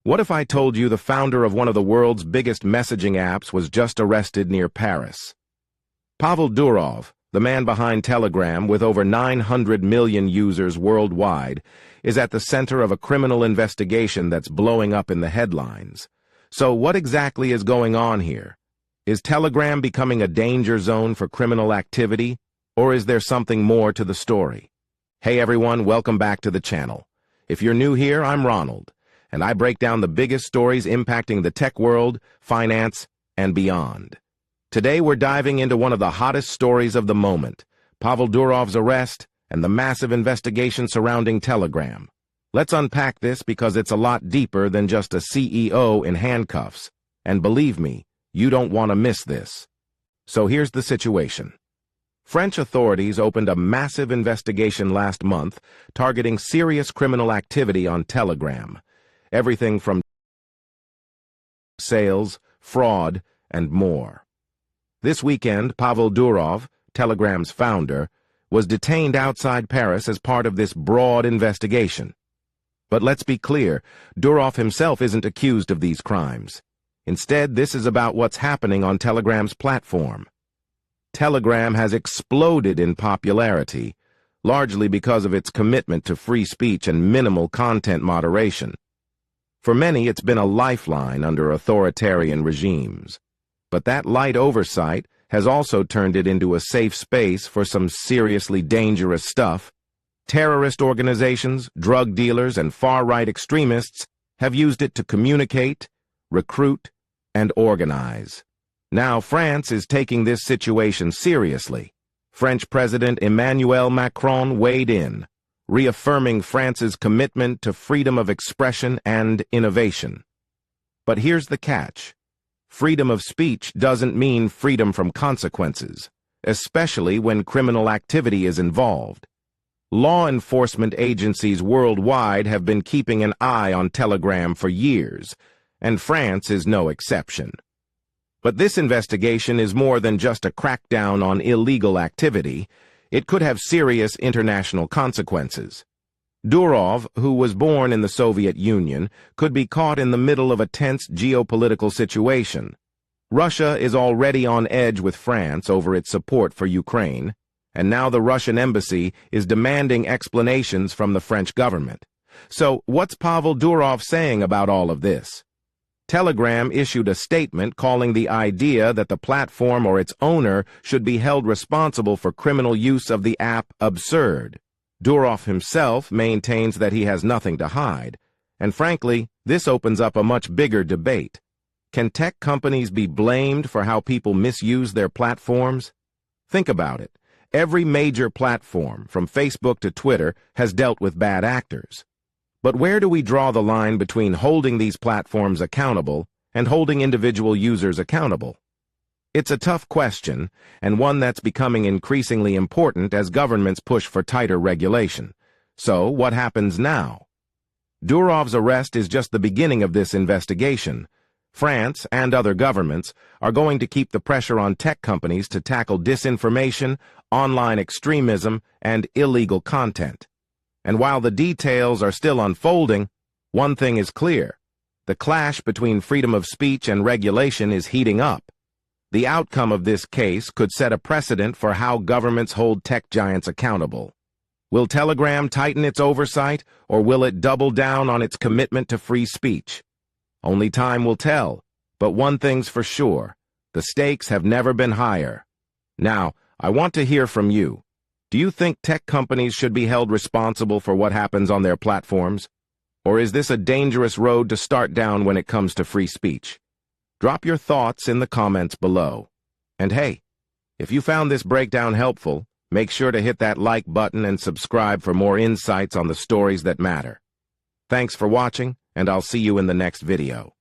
What if I told you the founder of one of the world's biggest messaging apps was just arrested near Paris? Pavel Durov, the man behind Telegram with over 900 million users worldwide, is at the center of a criminal investigation that's blowing up in the headlines. So what exactly is going on here? Is Telegram becoming a danger zone for criminal activity, or is there something more to the story? Hey everyone, welcome back to the channel. If you're new here, I'm Ronald, and I break down the biggest stories impacting the tech world, finance, and beyond. Today we're diving into one of the hottest stories of the moment, Pavel Durov's arrest and the massive investigation surrounding Telegram. Let's unpack this because it's a lot deeper than just a CEO in handcuffs. And believe me, you don't want to miss this. So here's the situation. French authorities opened a massive investigation last month targeting serious criminal activity on Telegram. Everything from sales, fraud, and more. This weekend, Pavel Durov, Telegram's founder, was detained outside Paris as part of this broad investigation. But let's be clear, Durov himself isn't accused of these crimes. Instead, this is about what's happening on Telegram's platform. Telegram has exploded in popularity, largely because of its commitment to free speech and minimal content moderation. For many, it's been a lifeline under authoritarian regimes. But that light oversight has also turned it into a safe space for some seriously dangerous stuff. Terrorist organizations, drug dealers, and far-right extremists have used it to communicate, recruit, and organize. Now France is taking this situation seriously. French President Emmanuel Macron weighed in, reaffirming France's commitment to freedom of expression and innovation. But here's the catch. Freedom of speech doesn't mean freedom from consequences, especially when criminal activity is involved. Law enforcement agencies worldwide have been keeping an eye on Telegram for years, and France is no exception. But this investigation is more than just a crackdown on illegal activity. It could have serious international consequences. Durov, who was born in the Soviet Union, could be caught in the middle of a tense geopolitical situation. Russia is already on edge with France over its support for Ukraine, and now the Russian embassy is demanding explanations from the French government. So, what's Pavel Durov saying about all of this? Telegram issued a statement calling the idea that the platform or its owner should be held responsible for criminal use of the app absurd. Durov himself maintains that he has nothing to hide, and frankly, this opens up a much bigger debate. Can tech companies be blamed for how people misuse their platforms? Think about it. Every major platform, from Facebook to Twitter, has dealt with bad actors. But where do we draw the line between holding these platforms accountable and holding individual users accountable? It's a tough question, and one that's becoming increasingly important as governments push for tighter regulation. So, what happens now? Durov's arrest is just the beginning of this investigation. France and other governments are going to keep the pressure on tech companies to tackle disinformation, online extremism, and illegal content. And while the details are still unfolding, one thing is clear. The clash between freedom of speech and regulation is heating up. The outcome of this case could set a precedent for how governments hold tech giants accountable. Will Telegram tighten its oversight, or will it double down on its commitment to free speech? Only time will tell, but one thing's for sure. The stakes have never been higher. Now, I want to hear from you. Do you think tech companies should be held responsible for what happens on their platforms? Or is this a dangerous road to start down when it comes to free speech? Drop your thoughts in the comments below. And hey, if you found this breakdown helpful, make sure to hit that like button and subscribe for more insights on the stories that matter. Thanks for watching, and I'll see you in the next video.